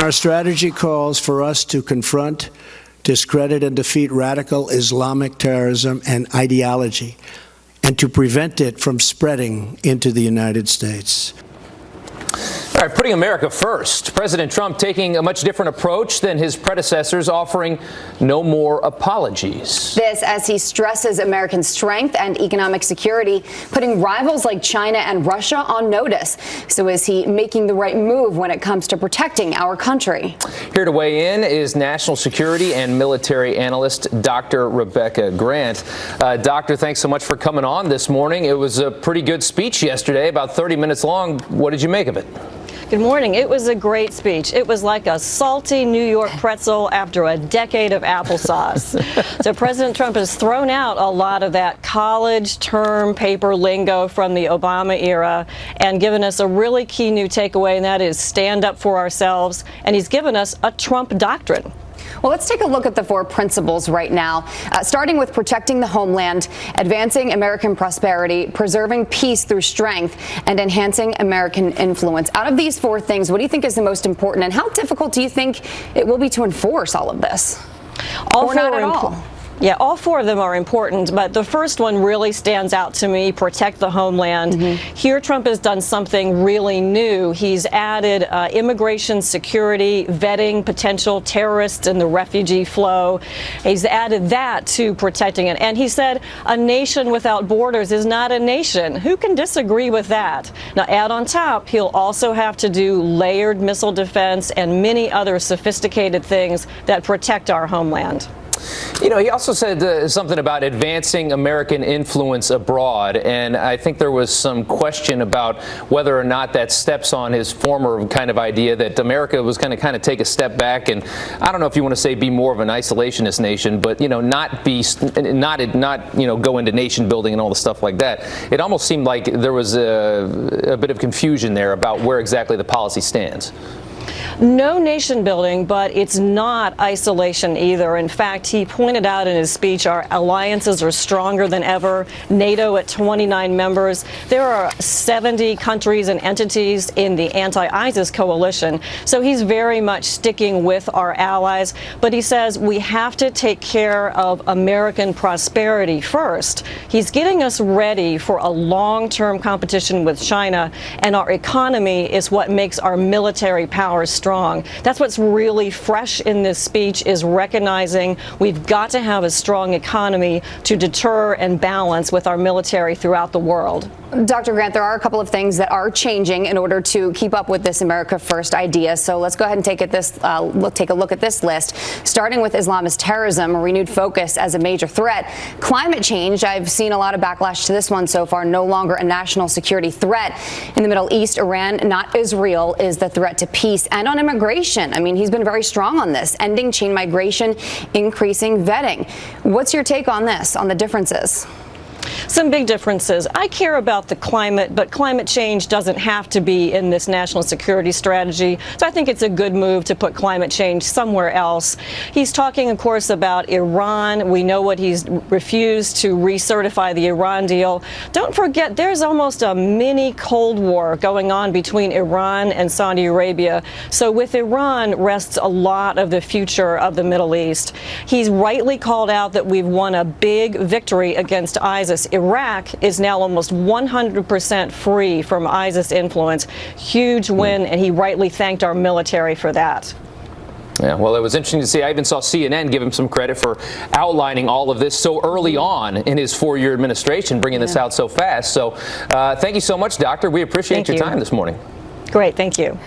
Our strategy calls for us to confront, discredit, and defeat radical Islamic terrorism and ideology, and to prevent it from spreading into the United States. All right, putting America first. President Trump taking a much different approach than his predecessors, offering no more apologies. This as he stresses American strength and economic security, putting rivals like China and Russia on notice. So is he making the right move when it comes to protecting our country? Here to weigh in is national security and military analyst Dr. Rebecca Grant. Doctor, thanks so much for coming on this morning. It was a pretty good speech yesterday, about 30 minutes long. What did you make of it? Good morning. It was a great speech. It was like a salty New York pretzel after a decade of applesauce. So President Trump has thrown out a lot of that college term paper lingo from the Obama era and given us a really key new takeaway, and that is stand up for ourselves. And he's given us a Trump doctrine. Well, let's take a look at the 4 principles right now, starting with protecting the homeland, advancing American prosperity, preserving peace through strength, and enhancing American influence. Out of these 4 things, what do you think is the most important, and how difficult do you think it will be to enforce all of this? All or not at all? Yeah, all 4 of them are important, but the first one really stands out to me, protect the homeland. Here, Trump has done something really new. He's added immigration security, vetting potential terrorists in the refugee flow. He's added that to protecting it. And he said a nation without borders is not a nation. Who can disagree with that? Now, add on top, he'll also have to do layered missile defense and many other sophisticated things that protect our homeland. You know, he also said something about advancing American influence abroad, and I think there was some question about whether or not that steps on his former kind of idea that America was going to kind of take a step back, and I don't know if you want to say be more of an isolationist nation, but, you know, not go into nation building and all the stuff like that. It almost seemed like there was a bit of confusion there about where exactly the policy stands. No nation building, but it's not isolation either. In fact, he pointed out in his speech our alliances are stronger than ever. NATO at 29 members. There are 70 countries and entities in the anti-ISIS coalition. So he's very much sticking with our allies. But he says we have to take care of American prosperity first. He's getting us ready for a long-term competition with China, and our economy is what makes our military power strong. That's what's really fresh in this speech, is recognizing we've got to have a strong economy to deter and balance with our military throughout the world. Dr. Grant, there are a couple of things that are changing in order to keep up with this America First idea. So let's go ahead and take a look at this list, starting with Islamist terrorism, a renewed focus as a major threat. Climate change, I've seen a lot of backlash to this one so far, no longer a national security threat. In the Middle East, Iran, not Israel, is the threat to peace. And on immigration, I mean, he's been very strong on this, ending chain migration, increasing vetting. What's your take on this, on the differences? Some big differences. I care about the climate, but climate change doesn't have to be in this national security strategy. So I think it's a good move to put climate change somewhere else. He's talking, of course, about Iran. We know what he's refused to recertify the Iran deal. Don't forget, there's almost a mini Cold War going on between Iran and Saudi Arabia. So with Iran rests a lot of the future of the Middle East. He's rightly called out that we've won a big victory against ISIS. Iraq is now almost 100% free from ISIS influence. Huge win, and he rightly thanked our military for that. Yeah, well, it was interesting to see. I even saw CNN give him some credit for outlining all of this so early on in his 4-year administration, bringing this out so fast. So thank you so much, Doctor. We appreciate your time this morning. Great. Thank you.